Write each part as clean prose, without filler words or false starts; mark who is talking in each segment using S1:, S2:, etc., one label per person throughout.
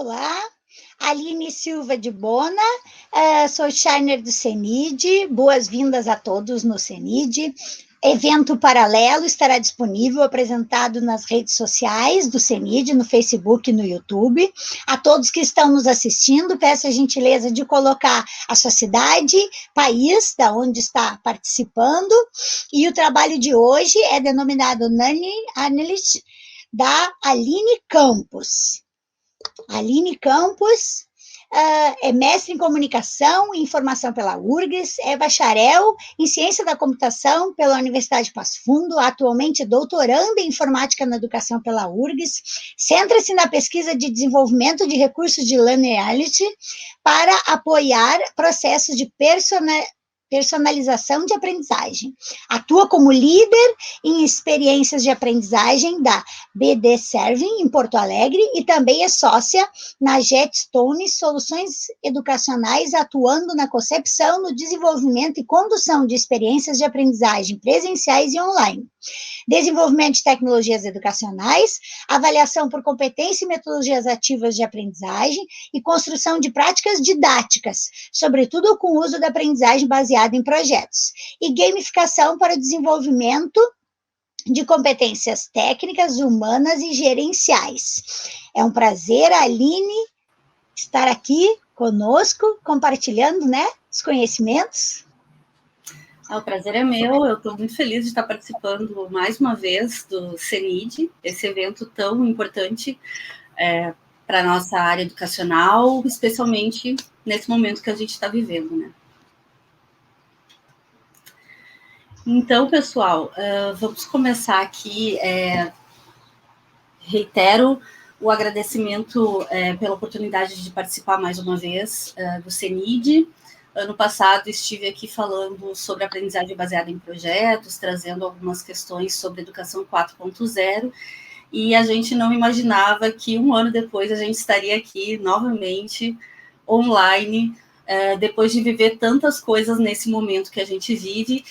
S1: Olá, Aline Silva de Bona, sou Shiner do CENID, boas-vindas a todos no CENID. Evento paralelo estará disponível, apresentado nas redes sociais do CENID, no Facebook e no YouTube. A todos que estão nos assistindo, peço a gentileza de colocar a sua cidade, país, da onde está participando, e o trabalho de hoje é denominado Learning Analyst, da Aline Campos. Aline Campos é mestre em comunicação e informação pela URGS, é bacharel em ciência da computação pela Universidade de Passo Fundo, atualmente doutoranda em informática na educação pela URGS, centra-se na pesquisa de desenvolvimento de recursos de Learning Analytics para apoiar processos de personalização de aprendizagem. Atua como líder em experiências de aprendizagem da BD Serving, em Porto Alegre, e também é sócia na Jetstone Soluções Educacionais, atuando na concepção, no desenvolvimento e condução de experiências de aprendizagem presenciais e online. Desenvolvimento de tecnologias educacionais, avaliação por competência e metodologias ativas de aprendizagem e construção de práticas didáticas, sobretudo com o uso da aprendizagem baseada em projetos, e gamificação para o desenvolvimento de competências técnicas, humanas e gerenciais. É um prazer, Aline, estar aqui conosco, compartilhando, os conhecimentos.
S2: O prazer é meu, eu estou muito feliz de estar participando mais uma vez do CENID, esse evento tão importante para a nossa área educacional, especialmente nesse momento que a gente está vivendo, né? Então, pessoal, vamos começar aqui. Reitero o agradecimento pela oportunidade de participar mais uma vez do CENID. Ano passado estive aqui falando sobre aprendizagem baseada em projetos, trazendo algumas questões sobre educação 4.0, e a gente não imaginava que um ano depois a gente estaria aqui novamente, online, depois de viver tantas coisas nesse momento que a gente vive,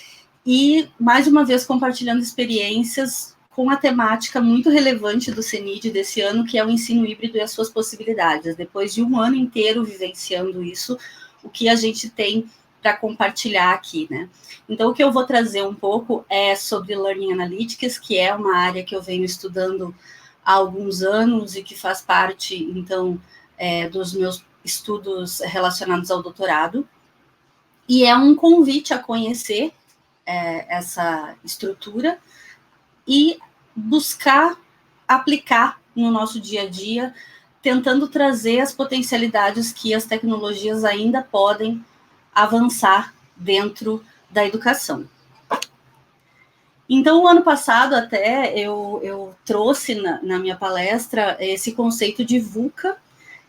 S2: e mais uma vez compartilhando experiências com a temática muito relevante do CENID desse ano, que é o ensino híbrido e as suas possibilidades. Depois de um ano inteiro vivenciando isso, o que a gente tem para compartilhar aqui, né? Então, o que eu vou trazer um pouco é sobre Learning Analytics, que é uma área que eu venho estudando há alguns anos e que faz parte, então, dos meus estudos relacionados ao doutorado. E é um convite a conhecer essa estrutura e buscar aplicar no nosso dia a dia, tentando trazer as potencialidades que as tecnologias ainda podem avançar dentro da educação. Então, o ano passado até eu trouxe na minha palestra esse conceito de VUCA,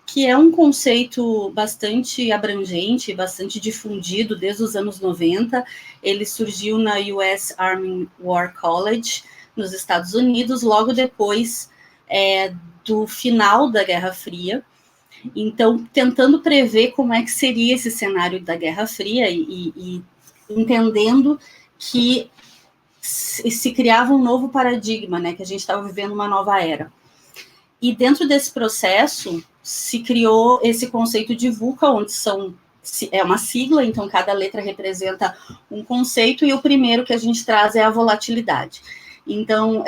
S2: que é um conceito bastante abrangente, bastante difundido desde os anos 90. Ele surgiu na US Army War College, nos Estados Unidos, logo depois do final da Guerra Fria. Então, tentando prever como é que seria esse cenário da Guerra Fria e entendendo que se criava um novo paradigma, né, que a gente estava vivendo uma nova era. E dentro desse processo se criou esse conceito de VUCA, onde é uma sigla, então cada letra representa um conceito, e o primeiro que a gente traz é a volatilidade. Então,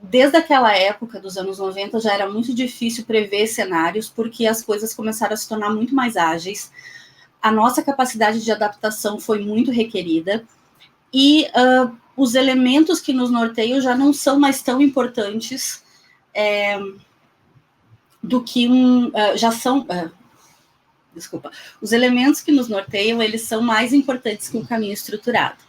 S2: desde aquela época, dos anos 90, já era muito difícil prever cenários, porque as coisas começaram a se tornar muito mais ágeis, a nossa capacidade de adaptação foi muito requerida, e os elementos que nos norteiam já não são mais tão importantes do que os elementos que nos norteiam, eles são mais importantes que um caminho estruturado.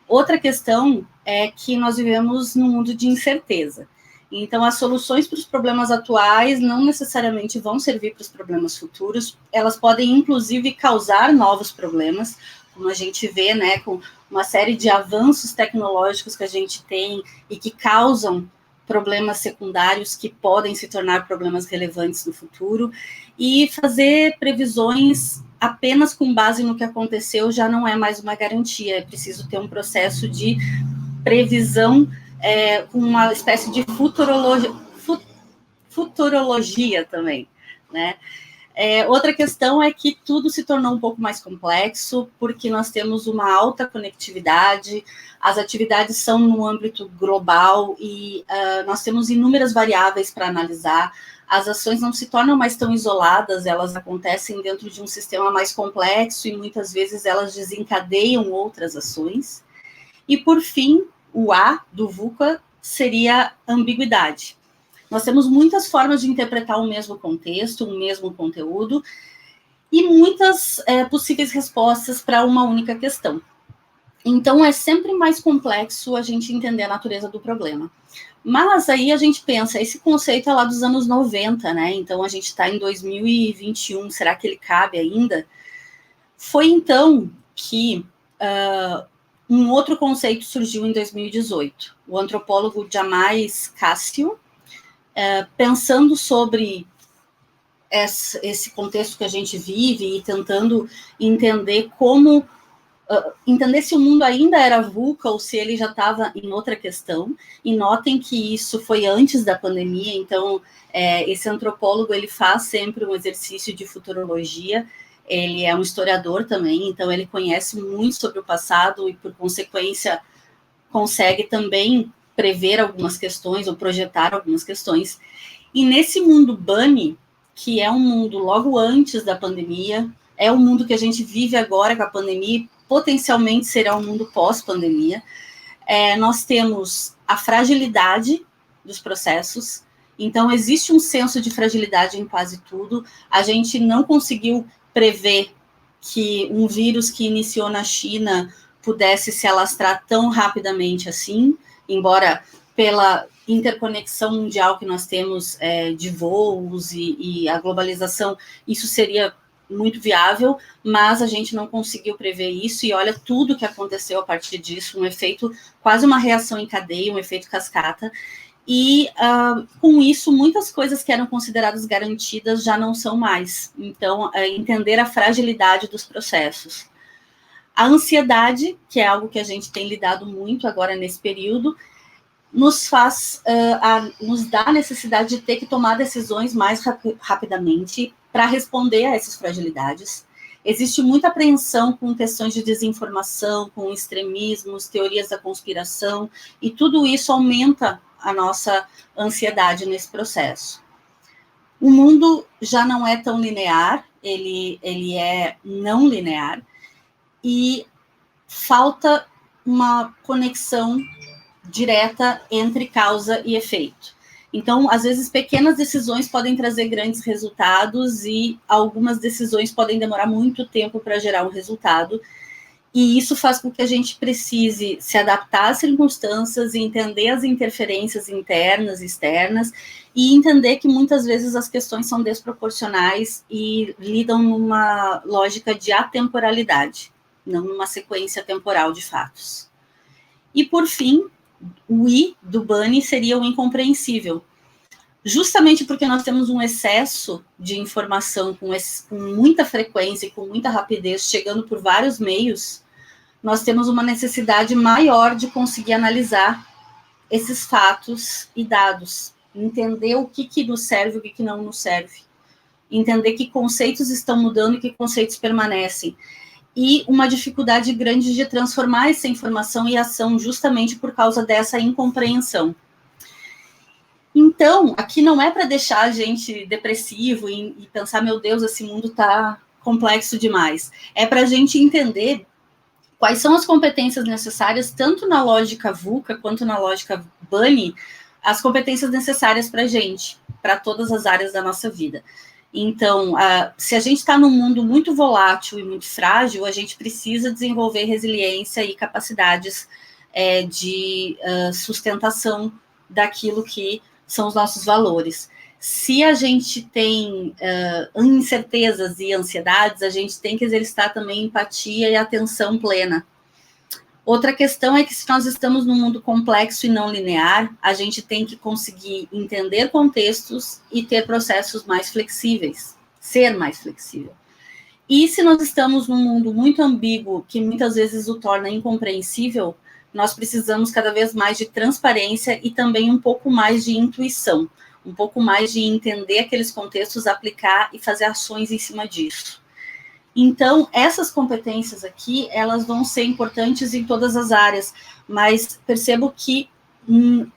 S2: Outra questão é que nós vivemos num mundo de incerteza. Então, as soluções para os problemas atuais não necessariamente vão servir para os problemas futuros, elas podem, inclusive, causar novos problemas, como a gente vê, né, com uma série de avanços tecnológicos que a gente tem e que causam problemas secundários que podem se tornar problemas relevantes no futuro, e fazer previsões apenas com base no que aconteceu já não é mais uma garantia, é preciso ter um processo de previsão com uma espécie de futurologia também, né? Outra questão é que tudo se tornou um pouco mais complexo, porque nós temos uma alta conectividade, as atividades são no âmbito global e nós temos inúmeras variáveis para analisar. As ações não se tornam mais tão isoladas, elas acontecem dentro de um sistema mais complexo e muitas vezes elas desencadeiam outras ações. E, por fim, o A do VUCA seria ambiguidade. Nós temos muitas formas de interpretar o mesmo contexto, o mesmo conteúdo, e muitas possíveis respostas para uma única questão. Então, é sempre mais complexo a gente entender a natureza do problema. Mas aí a gente pensa, esse conceito é lá dos anos 90, né? Então, a gente está em 2021, será que ele cabe ainda? Foi então que um outro conceito surgiu em 2018. O antropólogo Jamais Cassio, pensando sobre esse contexto que a gente vive e tentando entender como entender se o mundo ainda era VUCA ou se ele já estava em outra questão. E notem que isso foi antes da pandemia, então esse antropólogo ele faz sempre um exercício de futurologia. Ele é um historiador também, então ele conhece muito sobre o passado e, por consequência, consegue também prever algumas questões ou projetar algumas questões. E nesse mundo Bunny, que é um mundo logo antes da pandemia, é o mundo que a gente vive agora com a pandemia, potencialmente será um mundo pós-pandemia, nós temos a fragilidade dos processos, então existe um senso de fragilidade em quase tudo, a gente não conseguiu prever que um vírus que iniciou na China pudesse se alastrar tão rapidamente assim, embora pela interconexão mundial que nós temos de voos e a globalização, isso seria muito viável, mas a gente não conseguiu prever isso, e olha tudo que aconteceu a partir disso, um efeito, quase uma reação em cadeia, um efeito cascata, e com isso, muitas coisas que eram consideradas garantidas já não são mais. Então, entender a fragilidade dos processos. A ansiedade, que é algo que a gente tem lidado muito agora nesse período, nos dá a necessidade de ter que tomar decisões mais rapidamente para responder a essas fragilidades. Existe muita apreensão com questões de desinformação, com extremismos, teorias da conspiração, e tudo isso aumenta a nossa ansiedade nesse processo. O mundo já não é tão linear, ele é não linear, e falta uma conexão direta entre causa e efeito. Então, às vezes, pequenas decisões podem trazer grandes resultados e algumas decisões podem demorar muito tempo para gerar um resultado, e isso faz com que a gente precise se adaptar às circunstâncias e entender as interferências internas e externas, e entender que muitas vezes as questões são desproporcionais e lidam numa lógica de atemporalidade, não numa sequência temporal de fatos. E, por fim, o I do Bunny seria o incompreensível. Justamente porque nós temos um excesso de informação com muita frequência e com muita rapidez, chegando por vários meios, nós temos uma necessidade maior de conseguir analisar esses fatos e dados, entender o que nos serve e o que não nos serve, entender que conceitos estão mudando e que conceitos permanecem, e uma dificuldade grande de transformar essa informação em ação justamente por causa dessa incompreensão. Então, aqui não é para deixar a gente depressivo e pensar, meu Deus, esse mundo está complexo demais. É para a gente entender quais são as competências necessárias, tanto na lógica VUCA quanto na lógica Bunny, as competências necessárias para a gente, para todas as áreas da nossa vida. Então, se a gente está num mundo muito volátil e muito frágil, a gente precisa desenvolver resiliência e capacidades de sustentação daquilo que são os nossos valores. Se a gente tem incertezas e ansiedades, a gente tem que exercitar também empatia e atenção plena. Outra questão é que se nós estamos num mundo complexo e não linear, a gente tem que conseguir entender contextos e ter processos mais flexíveis, ser mais flexível. E se nós estamos num mundo muito ambíguo, que muitas vezes o torna incompreensível, nós precisamos cada vez mais de transparência e também um pouco mais de intuição. um pouco mais de entender aqueles contextos, aplicar e fazer ações em cima disso. Então, essas competências aqui, elas vão ser importantes em todas as áreas, mas percebo que,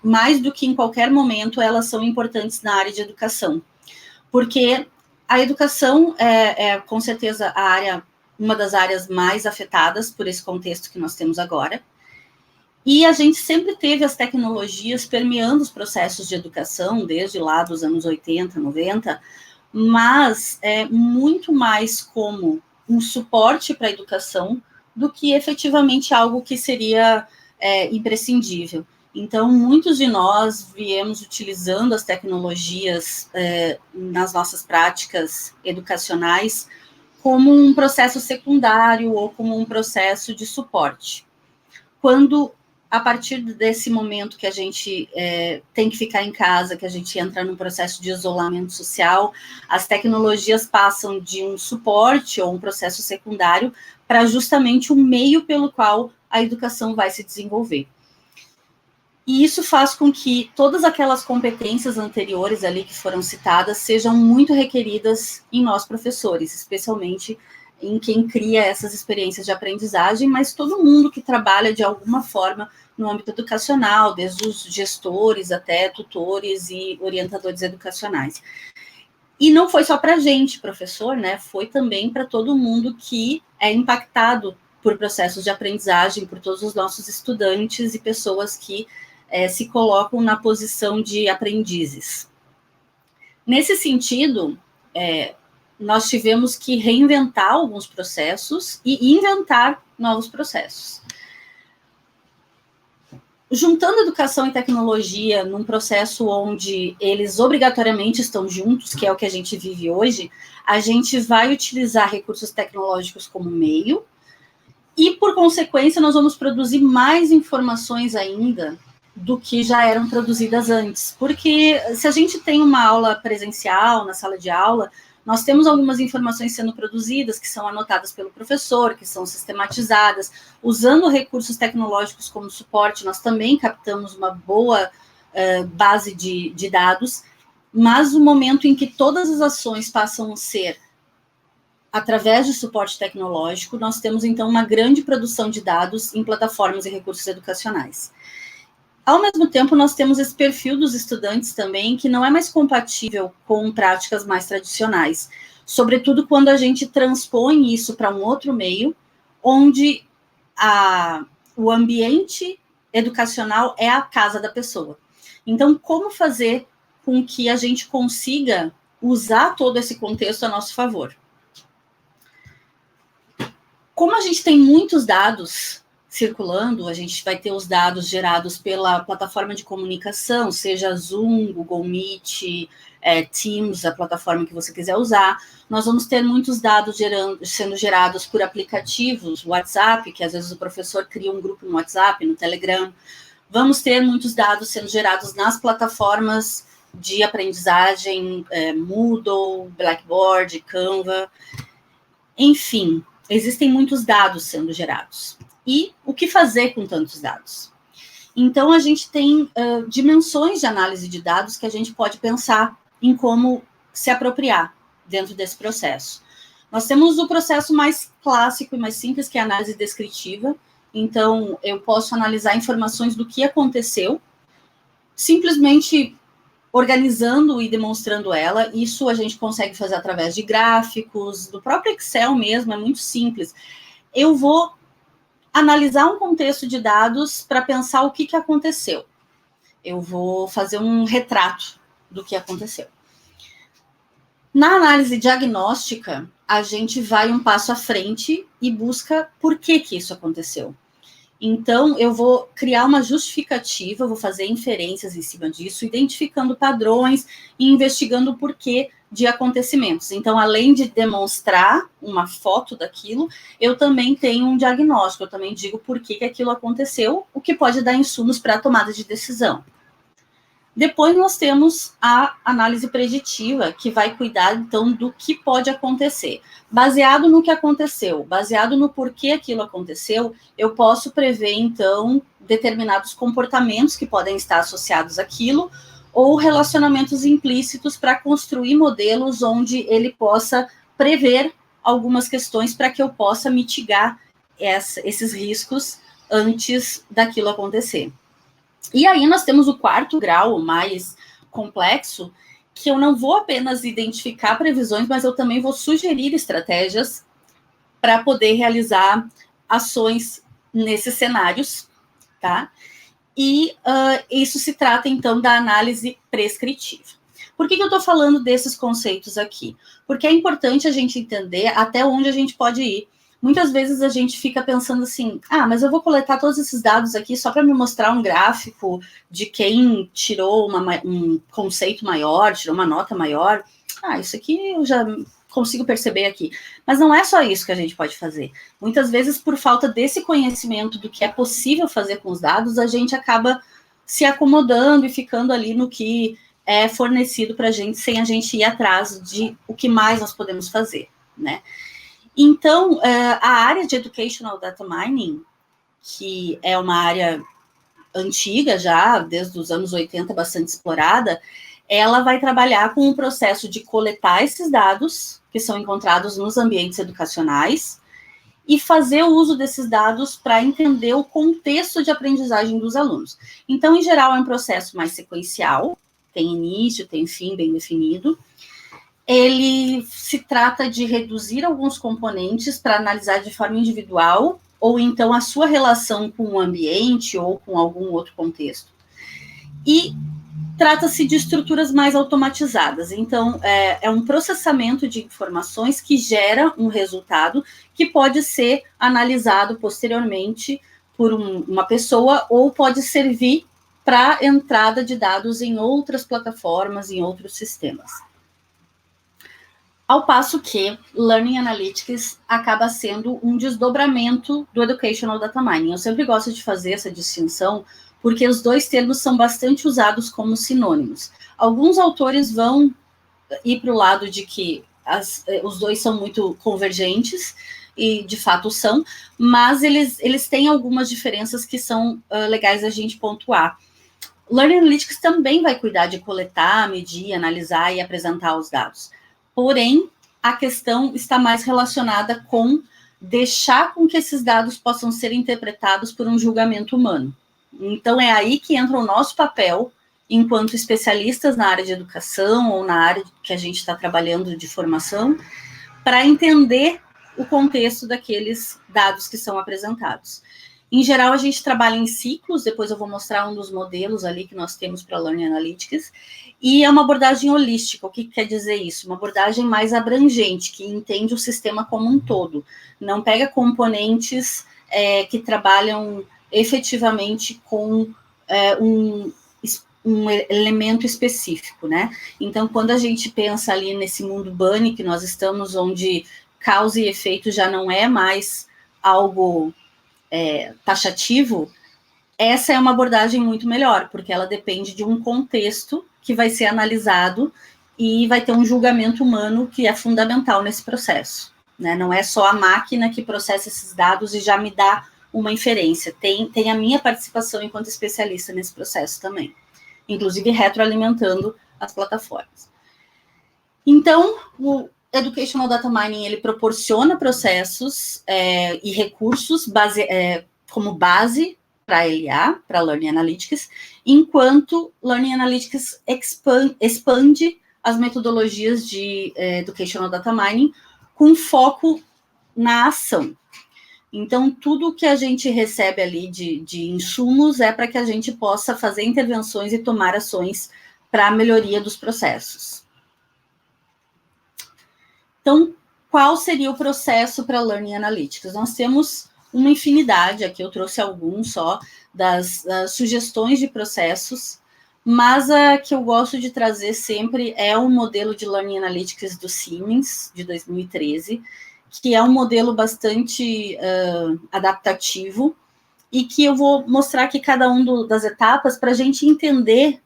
S2: mais do que em qualquer momento, elas são importantes na área de educação, porque a educação é com certeza uma das áreas mais afetadas por esse contexto que nós temos agora, e a gente sempre teve as tecnologias permeando os processos de educação, desde lá dos anos 80, 90, mas muito mais como um suporte para a educação do que efetivamente algo que seria imprescindível. Então, muitos de nós viemos utilizando as tecnologias nas nossas práticas educacionais como um processo secundário ou como um processo de suporte. Quando, a partir desse momento que a gente tem que ficar em casa, que a gente entra num processo de isolamento social, as tecnologias passam de um suporte ou um processo secundário para justamente o meio pelo qual a educação vai se desenvolver. E isso faz com que todas aquelas competências anteriores ali que foram citadas sejam muito requeridas em nós professores, especialmente em quem cria essas experiências de aprendizagem, mas todo mundo que trabalha de alguma forma no âmbito educacional, desde os gestores até tutores e orientadores educacionais. E não foi só para a gente, professor, né? Foi também para todo mundo que é impactado por processos de aprendizagem, por todos os nossos estudantes e pessoas que se colocam na posição de aprendizes. Nesse sentido, nós tivemos que reinventar alguns processos e inventar novos processos. Juntando educação e tecnologia num processo onde eles obrigatoriamente estão juntos, que é o que a gente vive hoje, a gente vai utilizar recursos tecnológicos como meio e, por consequência, nós vamos produzir mais informações ainda do que já eram produzidas antes. Porque se a gente tem uma aula presencial na sala de aula, nós temos algumas informações sendo produzidas, que são anotadas pelo professor, que são sistematizadas. Usando recursos tecnológicos como suporte, nós também captamos uma boa base de dados, mas o momento em que todas as ações passam a ser através de suporte tecnológico, nós temos, então, uma grande produção de dados em plataformas e recursos educacionais. Ao mesmo tempo, nós temos esse perfil dos estudantes também, que não é mais compatível com práticas mais tradicionais, sobretudo quando a gente transpõe isso para um outro meio, onde o ambiente educacional é a casa da pessoa. Então, como fazer com que a gente consiga usar todo esse contexto a nosso favor? Como a gente tem muitos dados circulando, a gente vai ter os dados gerados pela plataforma de comunicação, seja Zoom, Google Meet, Teams, a plataforma que você quiser usar. Nós vamos ter muitos dados sendo gerados por aplicativos, WhatsApp, que às vezes o professor cria um grupo no WhatsApp, no Telegram. Vamos ter muitos dados sendo gerados nas plataformas de aprendizagem, Moodle, Blackboard, Canva, enfim, existem muitos dados sendo gerados. E o que fazer com tantos dados? Então, a gente tem dimensões de análise de dados que a gente pode pensar em como se apropriar dentro desse processo. Nós temos o processo mais clássico e mais simples, que é a análise descritiva. Então, eu posso analisar informações do que aconteceu, simplesmente organizando e demonstrando ela. Isso a gente consegue fazer através de gráficos, do próprio Excel mesmo, é muito simples. Eu vou analisar um contexto de dados para pensar o que aconteceu. Eu vou fazer um retrato do que aconteceu. Na análise diagnóstica, a gente vai um passo à frente e busca por que isso aconteceu. Então, eu vou criar uma justificativa, vou fazer inferências em cima disso, identificando padrões e investigando o porquê de acontecimentos. Então, além de demonstrar uma foto daquilo, eu também tenho um diagnóstico, eu também digo por que aquilo aconteceu, o que pode dar insumos para a tomada de decisão. Depois nós temos a análise preditiva, que vai cuidar, então, do que pode acontecer. Baseado no que aconteceu, baseado no porquê aquilo aconteceu, eu posso prever, então, determinados comportamentos que podem estar associados àquilo, ou relacionamentos implícitos para construir modelos onde ele possa prever algumas questões para que eu possa mitigar esses riscos antes daquilo acontecer. E aí nós temos o quarto grau, o mais complexo, que eu não vou apenas identificar previsões, mas eu também vou sugerir estratégias para poder realizar ações nesses cenários, tá? E isso se trata, então, da análise prescritiva. Por que eu estou falando desses conceitos aqui? Porque é importante a gente entender até onde a gente pode ir. Muitas vezes a gente fica pensando assim, mas eu vou coletar todos esses dados aqui só para me mostrar um gráfico de quem tirou um conceito maior, tirou uma nota maior. Isso aqui eu já consigo perceber aqui. Mas não é só isso que a gente pode fazer. Muitas vezes, por falta desse conhecimento do que é possível fazer com os dados, a gente acaba se acomodando e ficando ali no que é fornecido para a gente, sem a gente ir atrás de o que mais nós podemos fazer, né? Então, a área de Educational Data Mining, que é uma área antiga já, desde os anos 80, bastante explorada, ela vai trabalhar com o processo de coletar esses dados que são encontrados nos ambientes educacionais e fazer o uso desses dados para entender o contexto de aprendizagem dos alunos. Então, em geral, é um processo mais sequencial, tem início, tem fim bem definido. Ele se trata de reduzir alguns componentes para analisar de forma individual, ou então a sua relação com o ambiente ou com algum outro contexto. E trata-se de estruturas mais automatizadas. Então, é um processamento de informações que gera um resultado que pode ser analisado posteriormente por uma pessoa ou pode servir para entrada de dados em outras plataformas, em outros sistemas. Ao passo que Learning Analytics acaba sendo um desdobramento do Educational Data Mining. Eu sempre gosto de fazer essa distinção, porque os dois termos são bastante usados como sinônimos. Alguns autores vão ir para o lado de que os dois são muito convergentes, e de fato são, mas eles têm algumas diferenças que são legais a gente pontuar. Learning Analytics também vai cuidar de coletar, medir, analisar e apresentar os dados. Porém, a questão está mais relacionada com deixar com que esses dados possam ser interpretados por um julgamento humano. Então, é aí que entra o nosso papel, enquanto especialistas na área de educação ou na área que a gente está trabalhando de formação, para entender o contexto daqueles dados que são apresentados. Em geral, a gente trabalha em ciclos, depois eu vou mostrar um dos modelos ali que nós temos para Learning Analytics, e é uma abordagem holística. O que quer dizer isso? Uma abordagem mais abrangente, que entende o sistema como um todo, não pega componentes que trabalham efetivamente com um elemento específico, né? Então, quando a gente pensa ali nesse mundo bunny que nós estamos, onde causa e efeito já não é mais algo taxativo, essa é uma abordagem muito melhor, porque ela depende de um contexto que vai ser analisado e vai ter um julgamento humano que é fundamental nesse processo, né? Não é só a máquina que processa esses dados e já me dá uma inferência, tem a minha participação enquanto especialista nesse processo também, inclusive retroalimentando as plataformas. Então, o Educational Data Mining, ele proporciona processos e recursos como base para LA, para Learning Analytics, enquanto Learning Analytics expande as metodologias de Educational Data Mining com foco na ação. Então, tudo que a gente recebe ali de insumos é para que a gente possa fazer intervenções e tomar ações para a melhoria dos processos. Então, qual seria o processo para Learning Analytics? Nós temos uma infinidade, aqui eu trouxe alguns só, das sugestões de processos, mas a que eu gosto de trazer sempre é o modelo de Learning Analytics do Siemens, de 2013, que é um modelo bastante adaptativo, e que eu vou mostrar aqui cada uma das etapas para a gente entender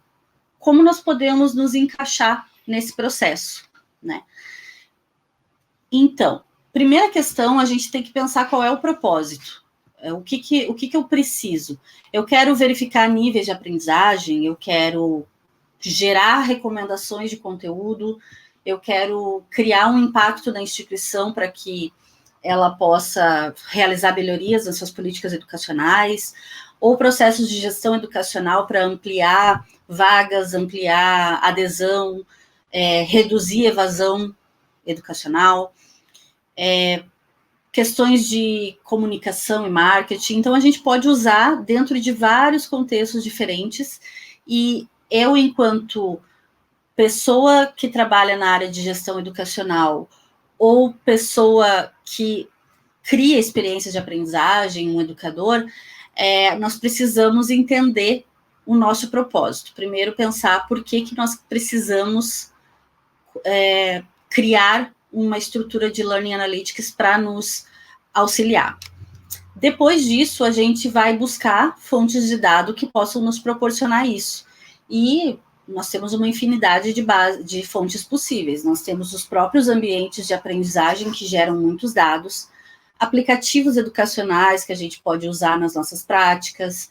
S2: como nós podemos nos encaixar nesse processo, né? Então, primeira questão, a gente tem que pensar qual é o propósito. O que eu preciso? Eu quero verificar níveis de aprendizagem, eu quero gerar recomendações de conteúdo, eu quero criar um impacto na instituição para que ela possa realizar melhorias nas suas políticas educacionais, ou processos de gestão educacional para ampliar vagas, ampliar adesão, reduzir evasão educacional, questões de comunicação e marketing. Então, a gente pode usar dentro de vários contextos diferentes, e eu, enquanto pessoa que trabalha na área de gestão educacional, ou pessoa que cria experiências de aprendizagem, um educador, nós precisamos entender o nosso propósito. Primeiro, pensar por que nós precisamos criar uma estrutura de Learning Analytics para nos auxiliar. Depois disso, a gente vai buscar fontes de dados que possam nos proporcionar isso. E nós temos uma infinidade de fontes possíveis. Nós temos os próprios ambientes de aprendizagem que geram muitos dados, aplicativos educacionais que a gente pode usar nas nossas práticas.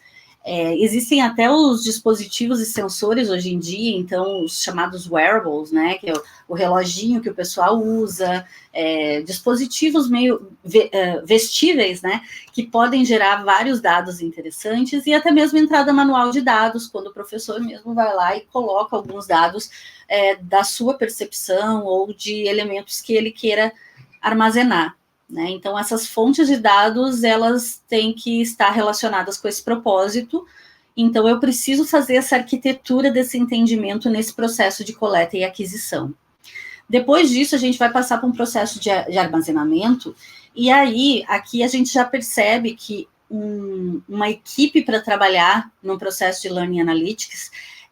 S2: Existem até os dispositivos e sensores hoje em dia, então os chamados wearables, né, que é o reloginho que o pessoal usa, dispositivos meio vestíveis, né, que podem gerar vários dados interessantes, e até mesmo entrada manual de dados, quando o professor mesmo vai lá e coloca alguns dados da sua percepção ou de elementos que ele queira armazenar. Né? Então, essas fontes de dados, elas têm que estar relacionadas com esse propósito. Então, eu preciso fazer essa arquitetura desse entendimento nesse processo de coleta e aquisição. Depois disso, a gente vai passar por um processo de armazenamento, e aí, aqui a gente já percebe que uma equipe para trabalhar no processo de Learning Analytics,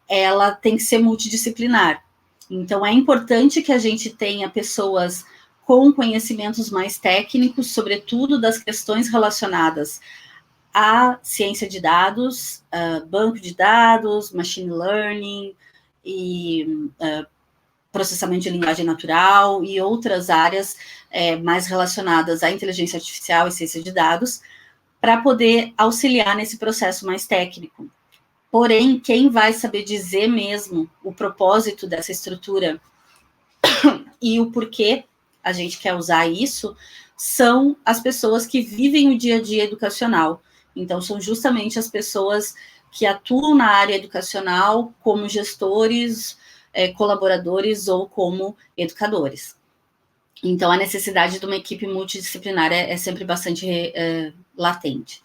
S2: ela tem que ser multidisciplinar. Então, é importante que a gente tenha pessoas com conhecimentos mais técnicos, sobretudo das questões relacionadas à ciência de dados, banco de dados, machine learning e processamento de linguagem natural e outras áreas mais relacionadas à inteligência artificial e ciência de dados, para poder auxiliar nesse processo mais técnico. Porém, quem vai saber dizer mesmo o propósito dessa estrutura e o porquê a gente quer usar isso, são as pessoas que vivem o dia a dia educacional. Então, são justamente as pessoas que atuam na área educacional como gestores, colaboradores ou como educadores. Então, a necessidade de uma equipe multidisciplinar é sempre bastante latente.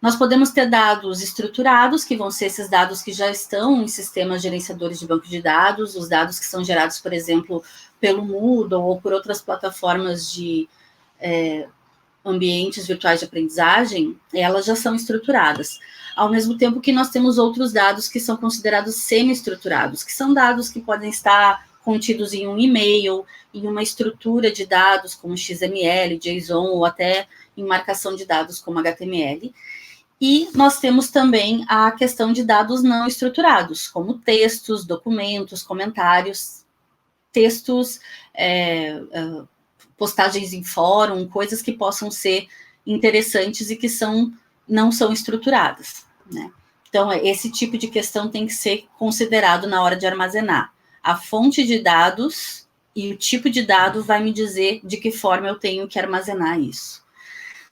S2: Nós podemos ter dados estruturados, que vão ser esses dados que já estão em sistemas gerenciadores de banco de dados, os dados que são gerados, por exemplo, pelo Moodle ou por outras plataformas de ambientes virtuais de aprendizagem, elas já são estruturadas. Ao mesmo tempo que nós temos outros dados que são considerados semi-estruturados, que são dados que podem estar contidos em um e-mail, em uma estrutura de dados como XML, JSON ou até em marcação de dados como HTML. E nós temos também a questão de dados não estruturados, como textos, documentos, comentários, textos, postagens em fórum, coisas que possam ser interessantes e que não são estruturadas, né? Então, esse tipo de questão tem que ser considerado na hora de armazenar. A fonte de dados e o tipo de dado vai me dizer de que forma eu tenho que armazenar isso.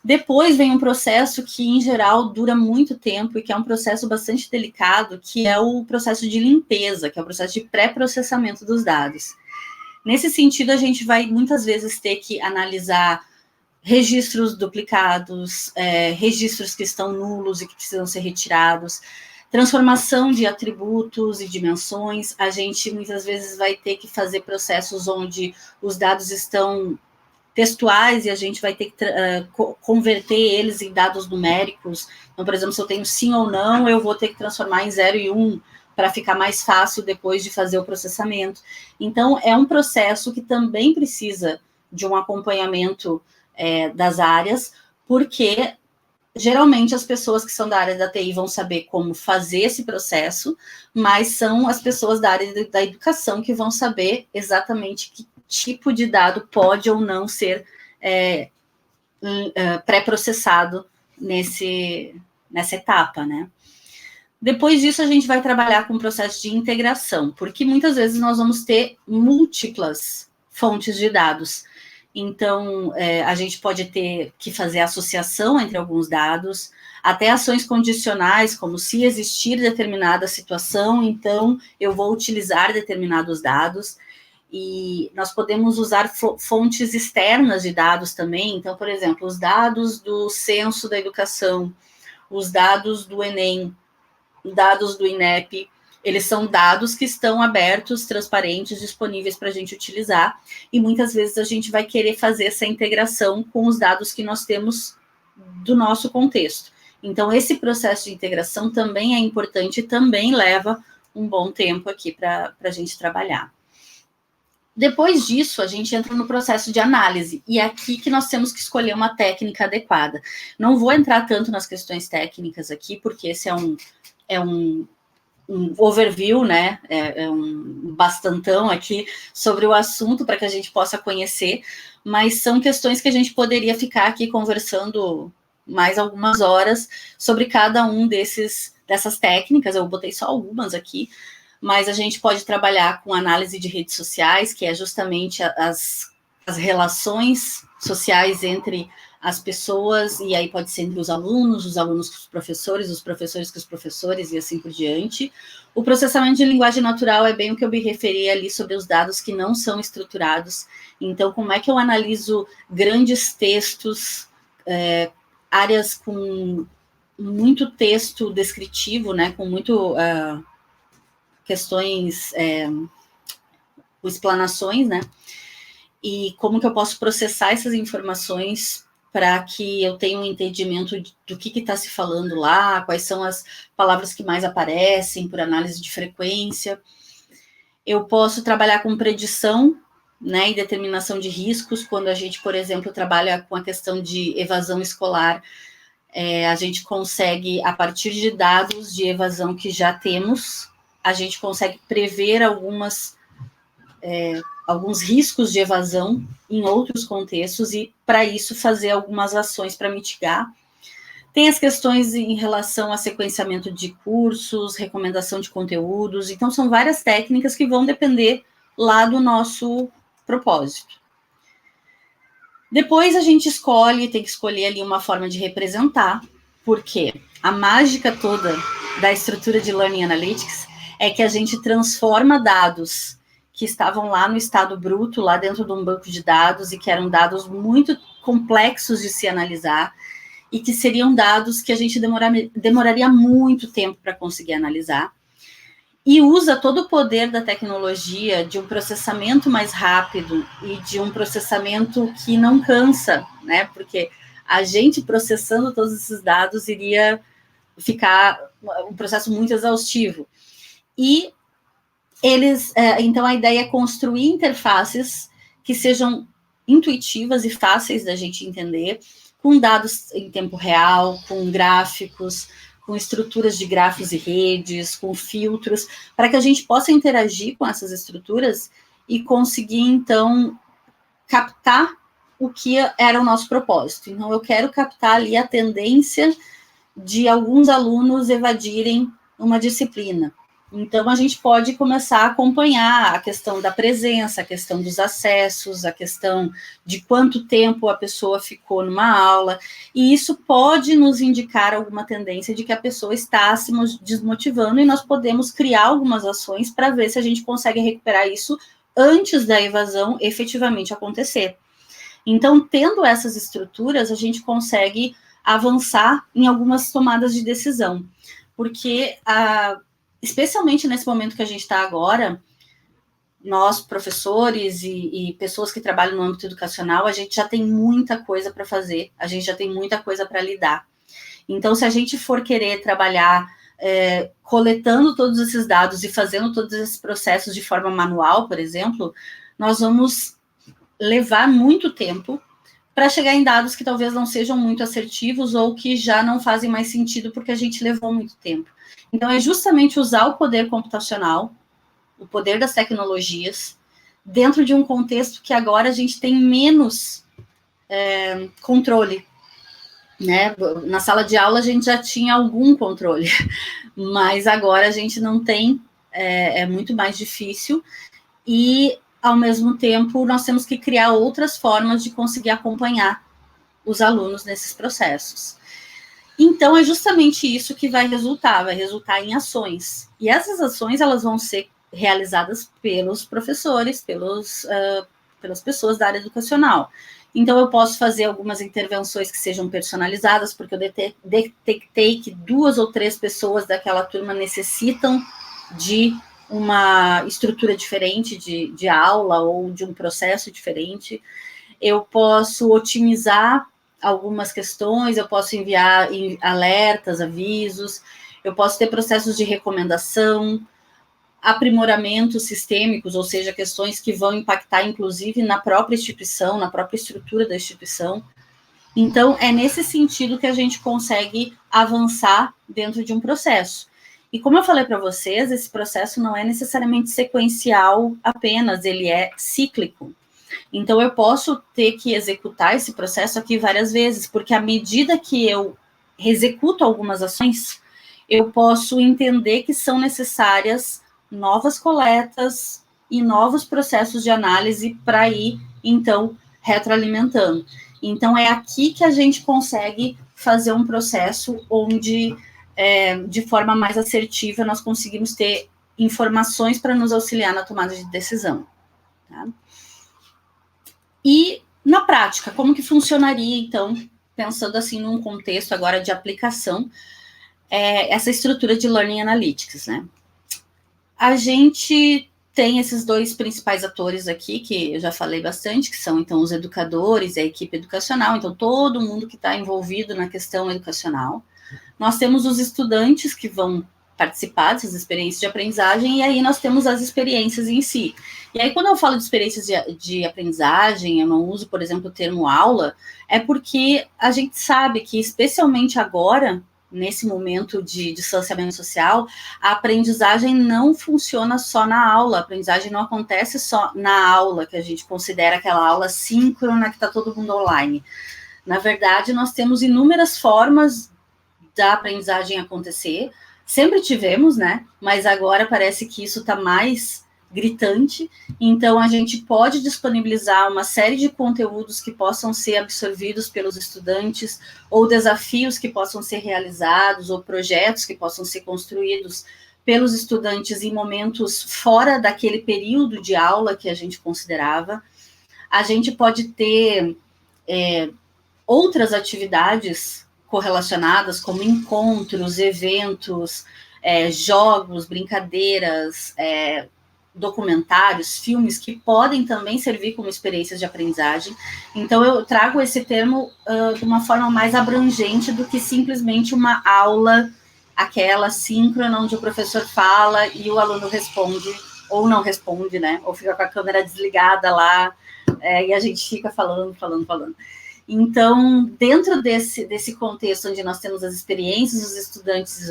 S2: Depois vem um processo que, em geral, dura muito tempo e que é um processo bastante delicado, que é o processo de limpeza, que é o processo de pré-processamento dos dados. Nesse sentido, a gente vai, muitas vezes, ter que analisar registros duplicados, registros que estão nulos e que precisam ser retirados, transformação de atributos e dimensões. A gente, muitas vezes, vai ter que fazer processos onde os dados estão textuais e a gente vai ter que converter eles em dados numéricos. Então, por exemplo, se eu tenho sim ou não, eu vou ter que transformar em 0 e 1 para ficar mais fácil depois de fazer o processamento. Então, é um processo que também precisa de um acompanhamento das áreas, porque geralmente as pessoas que são da área da TI vão saber como fazer esse processo, mas são as pessoas da área da educação que vão saber exatamente que tipo de dado pode ou não ser pré-processado nessa etapa, né? Depois disso, a gente vai trabalhar com o processo de integração, porque muitas vezes nós vamos ter múltiplas fontes de dados. Então, a gente pode ter que fazer associação entre alguns dados, até ações condicionais, como se existir determinada situação, então eu vou utilizar determinados dados. E nós podemos usar fontes externas de dados também. Então, por exemplo, os dados do Censo da Educação, os dados do Enem, dados do INEP, eles são dados que estão abertos, transparentes, disponíveis para a gente utilizar, e muitas vezes a gente vai querer fazer essa integração com os dados que nós temos do nosso contexto. Então, esse processo de integração também é importante e também leva um bom tempo aqui para a gente trabalhar. Depois disso, a gente entra no processo de análise, e é aqui que nós temos que escolher uma técnica adequada. Não vou entrar tanto nas questões técnicas aqui, porque esse é um overview, né, um bastantão aqui sobre o assunto para que a gente possa conhecer, mas são questões que a gente poderia ficar aqui conversando mais algumas horas sobre cada um dessas técnicas. Eu botei só algumas aqui, mas a gente pode trabalhar com análise de redes sociais, que é justamente as relações sociais entre as pessoas, e aí pode ser entre os alunos com os professores com os professores, e assim por diante. O processamento de linguagem natural é bem o que eu me referi ali sobre os dados que não são estruturados. Então, como é que eu analiso grandes textos, áreas com muito texto descritivo, né, com muito questões, explanações, né, e como que eu posso processar essas informações para que eu tenha um entendimento do que está se falando lá, quais são as palavras que mais aparecem por análise de frequência. Eu posso trabalhar com predição, né, e determinação de riscos, quando a gente, por exemplo, trabalha com a questão de evasão escolar, a gente consegue, a partir de dados de evasão que já temos, a gente consegue prever alguns riscos de evasão em outros contextos e, para isso, fazer algumas ações para mitigar. Tem as questões em relação a sequenciamento de cursos, recomendação de conteúdos, então são várias técnicas que vão depender lá do nosso propósito. Depois a gente tem que escolher ali uma forma de representar, porque a mágica toda da estrutura de Learning Analytics é que a gente transforma dados que estavam lá no estado bruto, lá dentro de um banco de dados, e que eram dados muito complexos de se analisar, e que seriam dados que a gente demoraria muito tempo para conseguir analisar, e usa todo o poder da tecnologia, de um processamento mais rápido e de um processamento que não cansa, né? Porque a gente processando todos esses dados iria ficar um processo muito exaustivo. E então a ideia é construir interfaces que sejam intuitivas e fáceis da gente entender, com dados em tempo real, com gráficos, com estruturas de grafos e redes, com filtros, para que a gente possa interagir com essas estruturas e conseguir, então, captar o que era o nosso propósito. Então, eu quero captar ali a tendência de alguns alunos evadirem uma disciplina. Então, a gente pode começar a acompanhar a questão da presença, a questão dos acessos, a questão de quanto tempo a pessoa ficou numa aula, e isso pode nos indicar alguma tendência de que a pessoa está se desmotivando, e nós podemos criar algumas ações para ver se a gente consegue recuperar isso antes da evasão efetivamente acontecer. Então, tendo essas estruturas, a gente consegue avançar em algumas tomadas de decisão, porque especialmente nesse momento que a gente está agora, nós, professores e pessoas que trabalham no âmbito educacional, a gente já tem muita coisa para fazer, a gente já tem muita coisa para lidar. Então, se a gente for querer trabalhar coletando todos esses dados e fazendo todos esses processos de forma manual, por exemplo, nós vamos levar muito tempo para chegar em dados que talvez não sejam muito assertivos ou que já não fazem mais sentido porque a gente levou muito tempo. Então, é justamente usar o poder computacional, o poder das tecnologias, dentro de um contexto que agora a gente tem menos controle. né? Na sala de aula a gente já tinha algum controle, mas agora a gente não tem, é muito mais difícil, e ao mesmo tempo nós temos que criar outras formas de conseguir acompanhar os alunos nesses processos. Então é justamente isso que vai resultar em ações, e essas ações elas vão ser realizadas pelos professores, pelas pessoas da área educacional. Então, eu posso fazer algumas intervenções que sejam personalizadas, porque eu detectei que 2 ou 3 pessoas daquela turma necessitam de uma estrutura diferente de aula ou de um processo diferente. Eu posso otimizar algumas questões, eu posso enviar alertas, avisos, eu posso ter processos de recomendação, aprimoramentos sistêmicos, ou seja, questões que vão impactar, inclusive, na própria instituição, na própria estrutura da instituição. Então, é nesse sentido que a gente consegue avançar dentro de um processo. E como eu falei para vocês, esse processo não é necessariamente sequencial apenas, ele é cíclico. Então, eu posso ter que executar esse processo aqui várias vezes, porque à medida que eu executo algumas ações, eu posso entender que são necessárias novas coletas e novos processos de análise para ir, então, retroalimentando. Então, é aqui que a gente consegue fazer um processo onde, de forma mais assertiva, nós conseguimos ter informações para nos auxiliar na tomada de decisão. Tá? E, na prática, como que funcionaria, então, pensando assim num contexto agora de aplicação, essa estrutura de Learning Analytics, né? A gente tem esses 2 principais atores aqui, que eu já falei bastante, que são, então, os educadores e a equipe educacional, então, todo mundo que está envolvido na questão educacional. Nós temos os estudantes que vão participar dessas experiências de aprendizagem, e aí nós temos as experiências em si. E aí, quando eu falo de experiências de aprendizagem, eu não uso, por exemplo, o termo aula, é porque a gente sabe que, especialmente agora, nesse momento de distanciamento social, a aprendizagem não funciona só na aula, a aprendizagem não acontece só na aula, que a gente considera aquela aula síncrona, que está todo mundo online. Na verdade, nós temos inúmeras formas da aprendizagem acontecer, sempre tivemos, né, mas agora parece que isso está mais gritante, então a gente pode disponibilizar uma série de conteúdos que possam ser absorvidos pelos estudantes, ou desafios que possam ser realizados, ou projetos que possam ser construídos pelos estudantes em momentos fora daquele período de aula que a gente considerava. A gente pode ter outras atividades correlacionadas, como encontros, eventos, jogos, brincadeiras, documentários, filmes, que podem também servir como experiências de aprendizagem. Então, eu trago esse termo de uma forma mais abrangente do que simplesmente uma aula, aquela síncrona, onde o professor fala e o aluno responde, ou não responde, né? Ou fica com a câmera desligada lá, e a gente fica falando. Então, dentro desse contexto onde nós temos as experiências, os estudantes e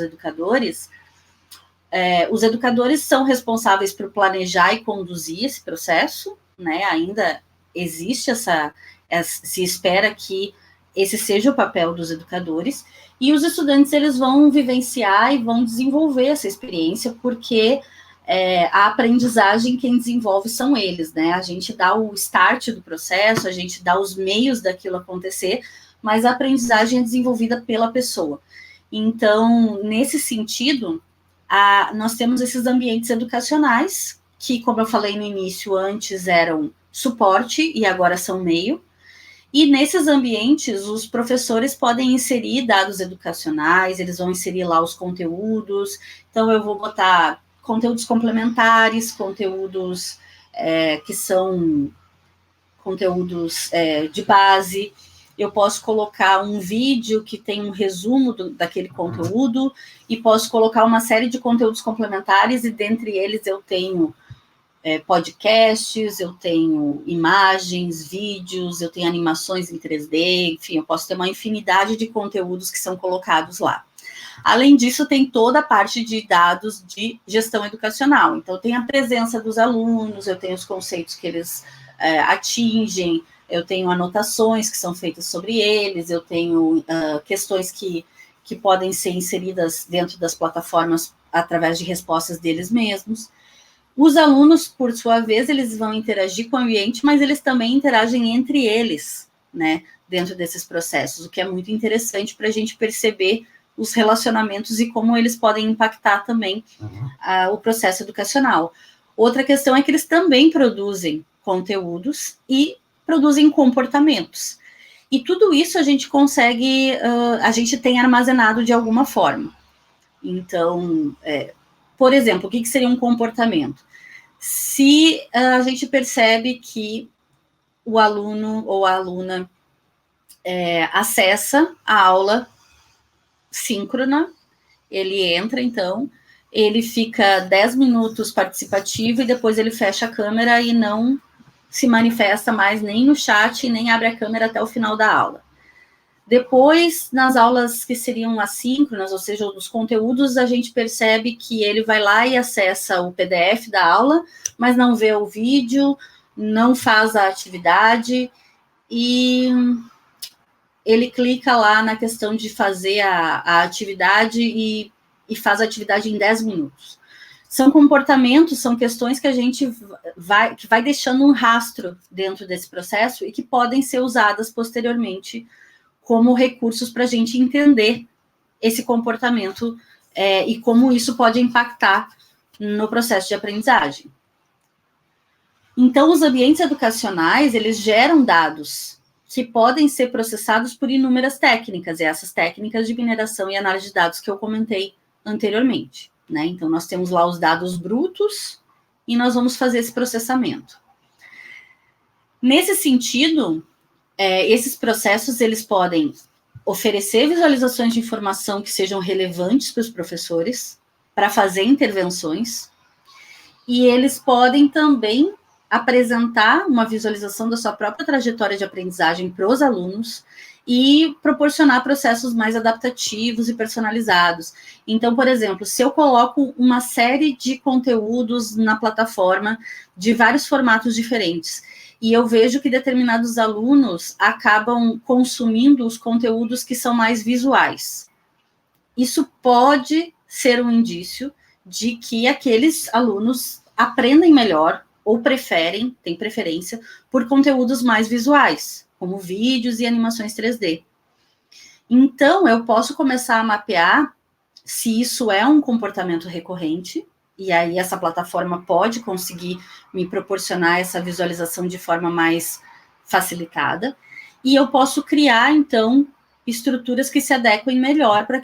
S2: os educadores são responsáveis por planejar e conduzir esse processo, né? Ainda existe se espera que esse seja o papel dos educadores, e os estudantes, eles vão vivenciar e vão desenvolver essa experiência, porque a aprendizagem quem desenvolve são eles, né? A gente dá o start do processo, a gente dá os meios daquilo acontecer, mas a aprendizagem é desenvolvida pela pessoa. Então, nesse sentido, nós temos esses ambientes educacionais, que, como eu falei no início, antes eram suporte e agora são meio. E nesses ambientes, os professores podem inserir dados educacionais, eles vão inserir lá os conteúdos. Então, eu vou botar conteúdos complementares, conteúdos que são conteúdos de base. Eu posso colocar um vídeo que tem um resumo daquele conteúdo, e posso colocar uma série de conteúdos complementares, e dentre eles eu tenho podcasts, eu tenho imagens, vídeos, eu tenho animações em 3D, enfim, eu posso ter uma infinidade de conteúdos que são colocados lá. Além disso, tem toda a parte de dados de gestão educacional. Então, tem a presença dos alunos, eu tenho os conceitos que eles atingem, eu tenho anotações que são feitas sobre eles, eu tenho questões que podem ser inseridas dentro das plataformas através de respostas deles mesmos. Os alunos, por sua vez, eles vão interagir com o ambiente, mas eles também interagem entre eles, né, dentro desses processos, o que é muito interessante para a gente perceber os relacionamentos e como eles podem impactar também o processo educacional. Outra questão é que eles também produzem conteúdos e produzem comportamentos. E tudo isso a gente consegue, a gente tem armazenado de alguma forma. Então, por exemplo, o que seria um comportamento? Se a gente percebe que o aluno ou a aluna acessa a aula síncrona, ele entra, então, ele fica 10 minutos participativo e depois ele fecha a câmera e não se manifesta mais nem no chat, nem abre a câmera até o final da aula. Depois, nas aulas que seriam assíncronas, ou seja, dos conteúdos, a gente percebe que ele vai lá e acessa o PDF da aula, mas não vê o vídeo, não faz a atividade, e ele clica lá na questão de fazer a atividade e faz a atividade em 10 minutos. São comportamentos, são questões que a gente vai deixando um rastro dentro desse processo e que podem ser usadas posteriormente como recursos para a gente entender esse comportamento e como isso pode impactar no processo de aprendizagem. Então, os ambientes educacionais, eles geram dados que podem ser processados por inúmeras técnicas, e essas técnicas de mineração e análise de dados que eu comentei anteriormente, né? Então, nós temos lá os dados brutos e nós vamos fazer esse processamento. Nesse sentido, esses processos, eles podem oferecer visualizações de informação que sejam relevantes para os professores, para fazer intervenções, e eles podem também apresentar uma visualização da sua própria trajetória de aprendizagem para os alunos e proporcionar processos mais adaptativos e personalizados. Então, por exemplo, se eu coloco uma série de conteúdos na plataforma de vários formatos diferentes, e eu vejo que determinados alunos acabam consumindo os conteúdos que são mais visuais, isso pode ser um indício de que aqueles alunos aprendem melhor ou têm preferência por conteúdos mais visuais, como vídeos e animações 3D. Então, eu posso começar a mapear se isso é um comportamento recorrente, e aí essa plataforma pode conseguir me proporcionar essa visualização de forma mais facilitada, e eu posso criar, então, estruturas que se adequem melhor para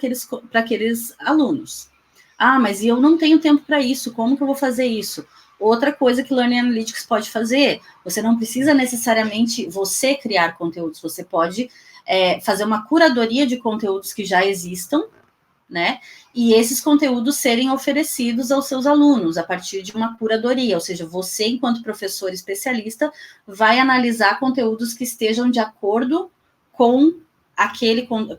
S2: aqueles alunos. Ah, mas eu não tenho tempo para isso, como que eu vou fazer isso? Outra coisa que Learning Analytics pode fazer, você não precisa necessariamente você criar conteúdos, você pode fazer uma curadoria de conteúdos que já existam, né? E esses conteúdos serem oferecidos aos seus alunos a partir de uma curadoria, ou seja, você, enquanto professor especialista, vai analisar conteúdos que estejam de acordo com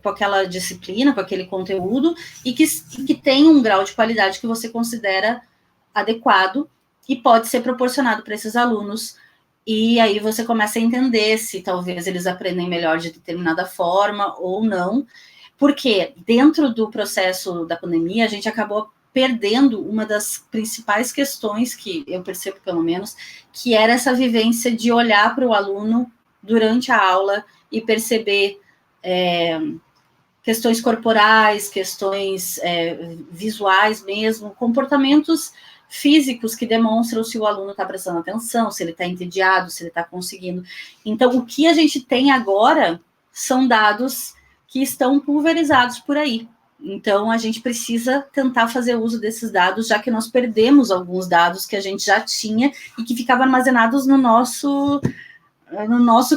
S2: aquela disciplina, com aquele conteúdo, e que tem um grau de qualidade que você considera adequado e pode ser proporcionado para esses alunos, e aí você começa a entender se talvez eles aprendem melhor de determinada forma ou não, porque dentro do processo da pandemia, a gente acabou perdendo uma das principais questões que eu percebo, pelo menos, que era essa vivência de olhar para o aluno durante a aula e perceber questões corporais, questões visuais mesmo, comportamentos físicos que demonstram se o aluno está prestando atenção, se ele está entediado, se ele está conseguindo. Então, o que a gente tem agora são dados que estão pulverizados por aí. Então, a gente precisa tentar fazer uso desses dados, já que nós perdemos alguns dados que a gente já tinha e que ficavam armazenados no nosso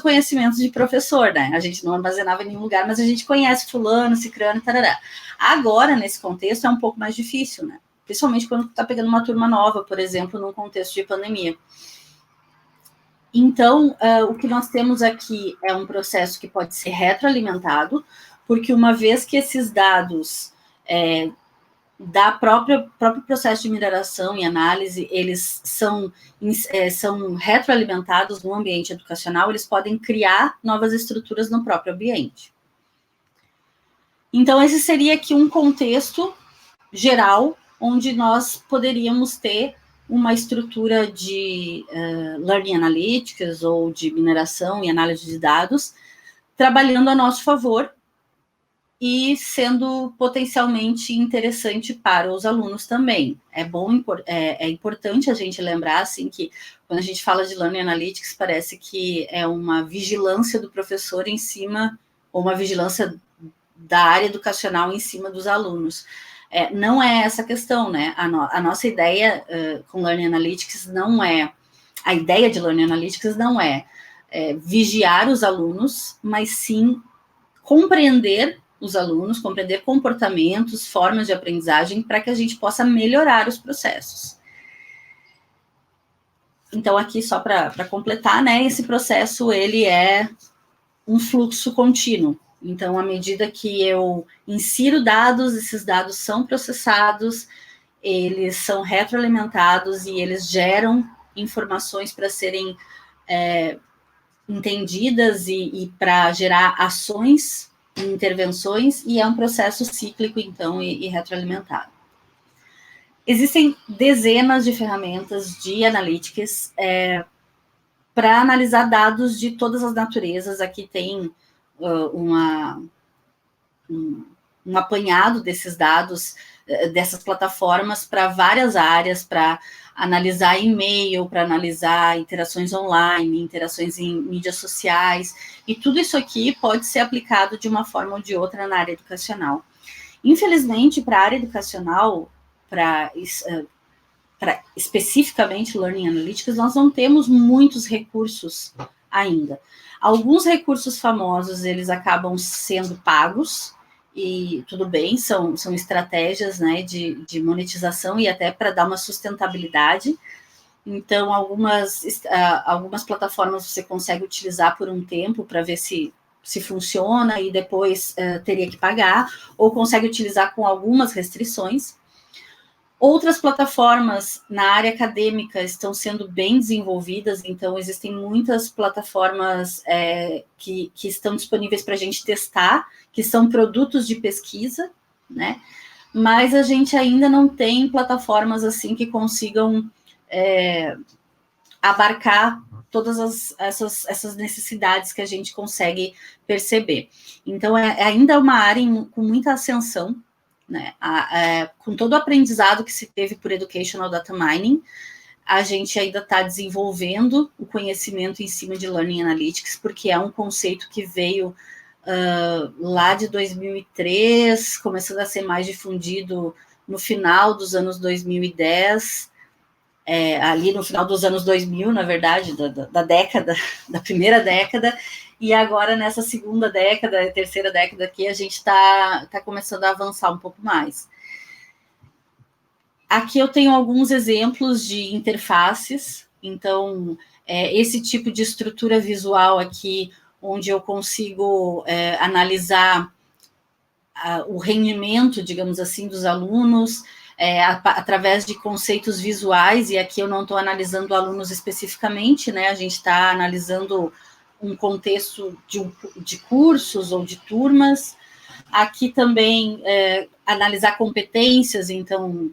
S2: conhecimento de professor, né? A gente não armazenava em nenhum lugar, mas a gente conhece fulano, cicrano, tarará. Agora, nesse contexto, é um pouco mais difícil, né? Principalmente quando está pegando uma turma nova, por exemplo, num contexto de pandemia. Então, o que nós temos aqui é um processo que pode ser retroalimentado, porque uma vez que esses dados próprio processo de mineração e análise, eles são retroalimentados no ambiente educacional, eles podem criar novas estruturas no próprio ambiente. Então, esse seria aqui um contexto geral, onde nós poderíamos ter uma estrutura de Learning Analytics ou de mineração e análise de dados, trabalhando a nosso favor, e sendo potencialmente interessante para os alunos também. É importante a gente lembrar, assim, que quando a gente fala de Learning Analytics, parece que é uma vigilância do professor em cima, ou uma vigilância da área educacional em cima dos alunos. Não é essa questão, né? A nossa ideia com Learning Analytics não é, a ideia de Learning Analytics não é vigiar os alunos, mas sim compreender os alunos, compreender comportamentos, formas de aprendizagem, para que a gente possa melhorar os processos. Então, aqui, só para completar, né, esse processo, ele é um fluxo contínuo. Então, à medida que eu insiro dados, esses dados são processados, eles são retroalimentados e eles geram informações para serem entendidas e para gerar ações, intervenções, e é um processo cíclico, então, e retroalimentado. Existem dezenas de ferramentas de analytics para analisar dados de todas as naturezas. Aqui tem um apanhado desses dados, dessas plataformas, para várias áreas, para analisar e-mail, para analisar interações online, interações em mídias sociais, e tudo isso aqui pode ser aplicado de uma forma ou de outra na área educacional. Infelizmente, para a área educacional, para especificamente Learning Analytics, nós não temos muitos recursos ainda. Alguns recursos famosos, eles acabam sendo pagos, e tudo bem, são estratégias, né, de monetização e até para dar uma sustentabilidade. Então, algumas plataformas você consegue utilizar por um tempo para ver se funciona e depois teria que pagar, ou consegue utilizar com algumas restrições. Outras plataformas na área acadêmica estão sendo bem desenvolvidas, então existem muitas plataformas que estão disponíveis para a gente testar, que são produtos de pesquisa, né? Mas a gente ainda não tem plataformas assim que consigam abarcar todas essas necessidades que a gente consegue perceber. Então, ainda é uma área com muita ascensão, né? Com todo o aprendizado que se teve por Educational Data Mining, a gente ainda está desenvolvendo o conhecimento em cima de Learning Analytics, porque é um conceito que veio lá de 2003, começando a ser mais difundido no final dos anos 2010, ali no final dos anos 2000, na verdade, da primeira década, e agora nessa segunda década, terceira década aqui, a gente está começando a avançar um pouco mais. Aqui eu tenho alguns exemplos de interfaces, então, esse tipo de estrutura visual aqui, onde eu consigo analisar o rendimento, digamos assim, dos alunos, através de conceitos visuais, e aqui eu não estou analisando alunos especificamente, né, a gente está analisando um contexto de cursos ou de turmas. Aqui também analisar competências, então,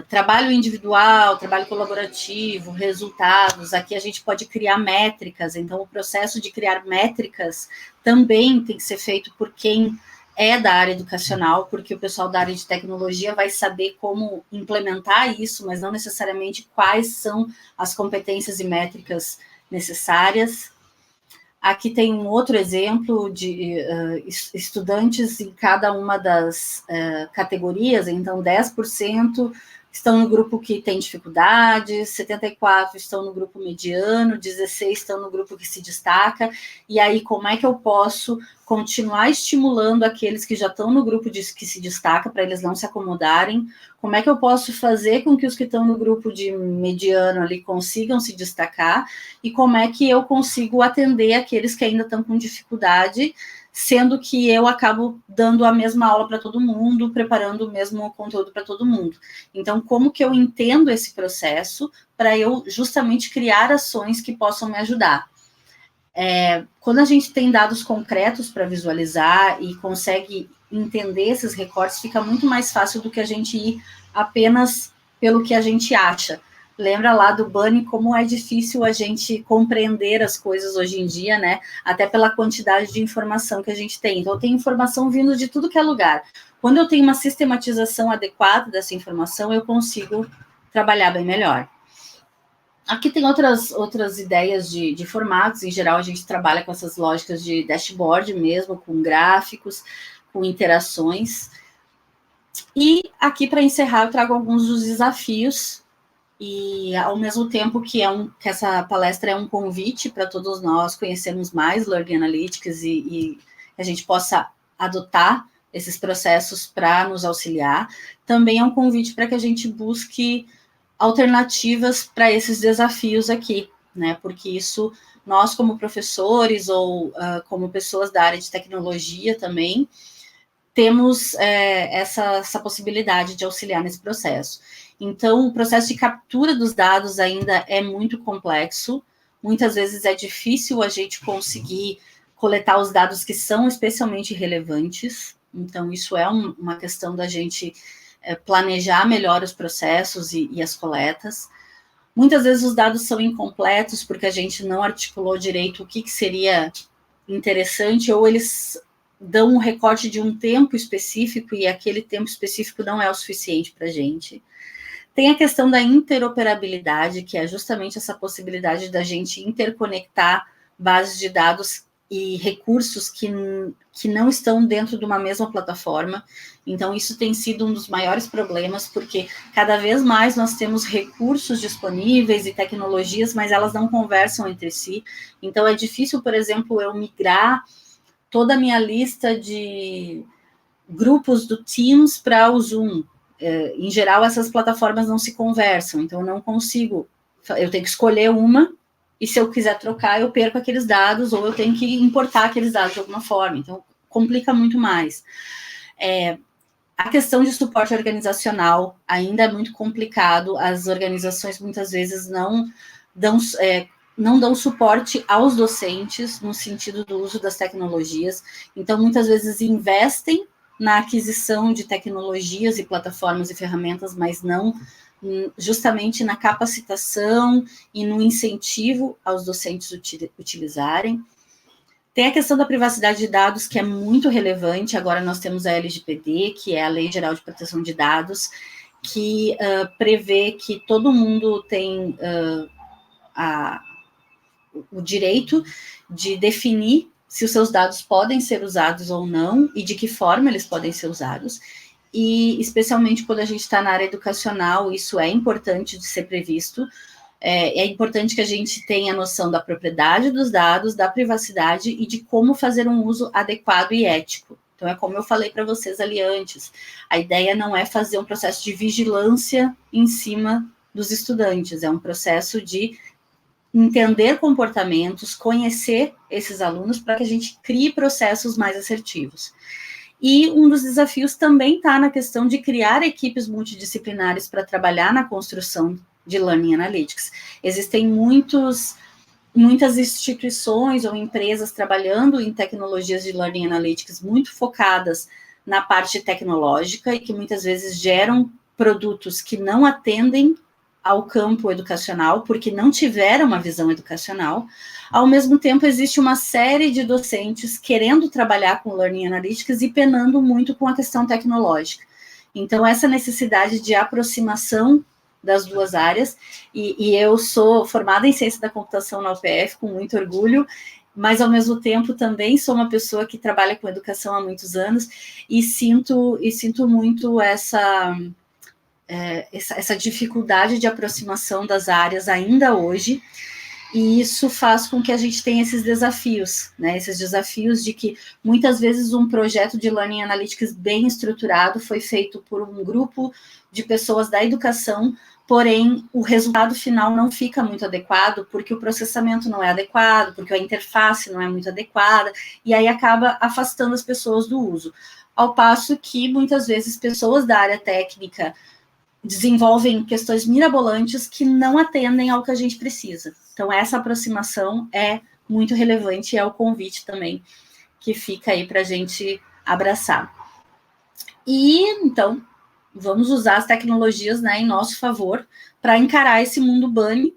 S2: trabalho individual, trabalho colaborativo, resultados. Aqui a gente pode criar métricas, então o processo de criar métricas também tem que ser feito por quem é da área educacional, porque o pessoal da área de tecnologia vai saber como implementar isso, mas não necessariamente quais são as competências e métricas necessárias. Aqui tem um outro exemplo de estudantes em cada uma das categorias, então 10% estão no grupo que tem dificuldade, 74% estão no grupo mediano, 16% estão no grupo que se destaca, e aí como é que eu posso continuar estimulando aqueles que já estão no grupo que se destaca, para eles não se acomodarem, como é que eu posso fazer com que os que estão no grupo de mediano ali consigam se destacar, e como é que eu consigo atender aqueles que ainda estão com dificuldade, sendo que eu acabo dando a mesma aula para todo mundo, preparando o mesmo conteúdo para todo mundo. Então, como que eu entendo esse processo para eu justamente criar ações que possam me ajudar? Quando a gente tem dados concretos para visualizar e consegue entender esses recortes, fica muito mais fácil do que a gente ir apenas pelo que a gente acha. Lembra lá do Bunny como é difícil a gente compreender as coisas hoje em dia, né? Até pela quantidade de informação que a gente tem. Então, tem informação vindo de tudo que é lugar. Quando eu tenho uma sistematização adequada dessa informação, eu consigo trabalhar bem melhor. Aqui tem outras ideias de formatos. Em geral, a gente trabalha com essas lógicas de dashboard mesmo, com gráficos, com interações. E aqui, para encerrar, eu trago alguns dos desafios. E, ao mesmo tempo que essa palestra é um convite para todos nós conhecermos mais Learning Analytics e a gente possa adotar esses processos para nos auxiliar, também é um convite para que a gente busque alternativas para esses desafios aqui, né? Porque isso, nós como professores ou como pessoas da área de tecnologia também, temos essa possibilidade de auxiliar nesse processo. Então, o processo de captura dos dados ainda é muito complexo, muitas vezes é difícil a gente conseguir coletar os dados que são especialmente relevantes, então isso é uma questão da gente planejar melhor os processos e as coletas. Muitas vezes os dados são incompletos porque a gente não articulou direito o que seria interessante, ou eles dão um recorte de um tempo específico e aquele tempo específico não é o suficiente para a gente. Tem a questão da interoperabilidade, que é justamente essa possibilidade da gente interconectar bases de dados e recursos que não estão dentro de uma mesma plataforma. Então, isso tem sido um dos maiores problemas, porque cada vez mais nós temos recursos disponíveis e tecnologias, mas elas não conversam entre si. Então, é difícil, por exemplo, eu migrar toda a minha lista de grupos do Teams para o Zoom. Em geral, essas plataformas não se conversam, então eu não consigo, eu tenho que escolher uma, e se eu quiser trocar, eu perco aqueles dados, ou eu tenho que importar aqueles dados de alguma forma, então complica muito mais. A questão de suporte organizacional ainda é muito complicado, as organizações muitas vezes não dão suporte aos docentes no sentido do uso das tecnologias, então muitas vezes investem na aquisição de tecnologias e plataformas e ferramentas, mas não justamente na capacitação e no incentivo aos docentes utilizarem. Tem a questão da privacidade de dados, que é muito relevante. Agora nós temos a LGPD, que é a Lei Geral de Proteção de Dados, que prevê que todo mundo tem o direito de definir se os seus dados podem ser usados ou não, e de que forma eles podem ser usados, e especialmente quando a gente está na área educacional, isso é importante de ser previsto. É importante que a gente tenha a noção da propriedade dos dados, da privacidade e de como fazer um uso adequado e ético. Então, é como eu falei para vocês ali antes, a ideia não é fazer um processo de vigilância em cima dos estudantes, é um processo de entender comportamentos, conhecer esses alunos para que a gente crie processos mais assertivos. E um dos desafios também está na questão de criar equipes multidisciplinares para trabalhar na construção de Learning Analytics. Existem muitas instituições ou empresas trabalhando em tecnologias de Learning Analytics muito focadas na parte tecnológica e que muitas vezes geram produtos que não atendem ao campo educacional, porque não tiveram uma visão educacional. Ao mesmo tempo, existe uma série de docentes querendo trabalhar com Learning Analytics e penando muito com a questão tecnológica. Então, essa necessidade de aproximação das duas áreas, e eu sou formada em Ciência da Computação na UPF, com muito orgulho, mas, ao mesmo tempo, também sou uma pessoa que trabalha com educação há muitos anos, e sinto muito essa dificuldade de aproximação das áreas ainda hoje, E isso faz com que a gente tenha esses desafios, né? Esses desafios de que muitas vezes um projeto de Learning Analytics bem estruturado foi feito por um grupo de pessoas da educação, porém o resultado final não fica muito adequado, porque o processamento não é adequado, porque a interface não é muito adequada, e aí acaba afastando as pessoas do uso. Ao passo que, muitas vezes, pessoas da área técnica desenvolvem questões mirabolantes que não atendem ao que a gente precisa. Então, essa aproximação é muito relevante e é o convite também que fica aí para a gente abraçar. E, então, vamos usar as tecnologias, né, em nosso favor para encarar esse mundo bunny,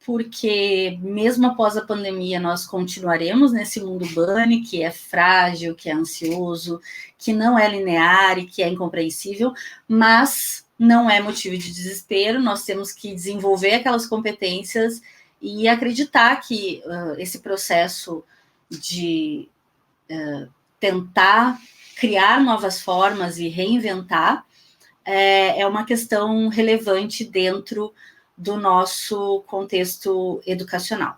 S2: porque mesmo após a pandemia nós continuaremos nesse mundo bunny, que é frágil, que é ansioso, que não é linear e que é incompreensível, mas não é motivo de desespero. Nós temos que desenvolver aquelas competências e acreditar que esse processo de tentar criar novas formas e reinventar é uma questão relevante dentro do nosso contexto educacional.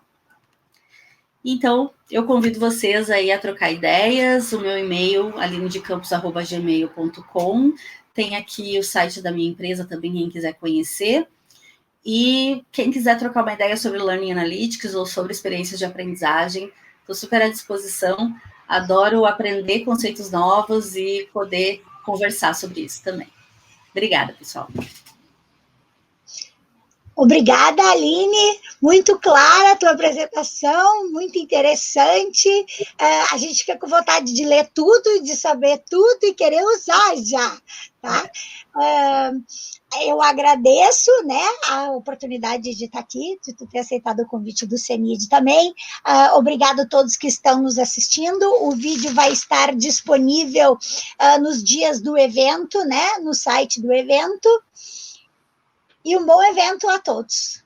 S2: Então, eu convido vocês aí a trocar ideias. O meu e-mail, alinedecampos@gmail.com. Tem aqui o site da minha empresa também, quem quiser conhecer. E quem quiser trocar uma ideia sobre Learning Analytics ou sobre experiências de aprendizagem, estou super à disposição. Adoro aprender conceitos novos e poder conversar sobre isso também. Obrigada, pessoal.
S1: Obrigada, Aline, muito clara a tua apresentação, muito interessante, a gente fica com vontade de ler tudo, de saber tudo e querer usar já, tá? Eu agradeço, né, a oportunidade de estar aqui, de tu ter aceitado o convite do CENID também. Obrigado a todos que estão nos assistindo. O vídeo vai estar disponível nos dias do evento, né, no site do evento. E um bom evento a todos.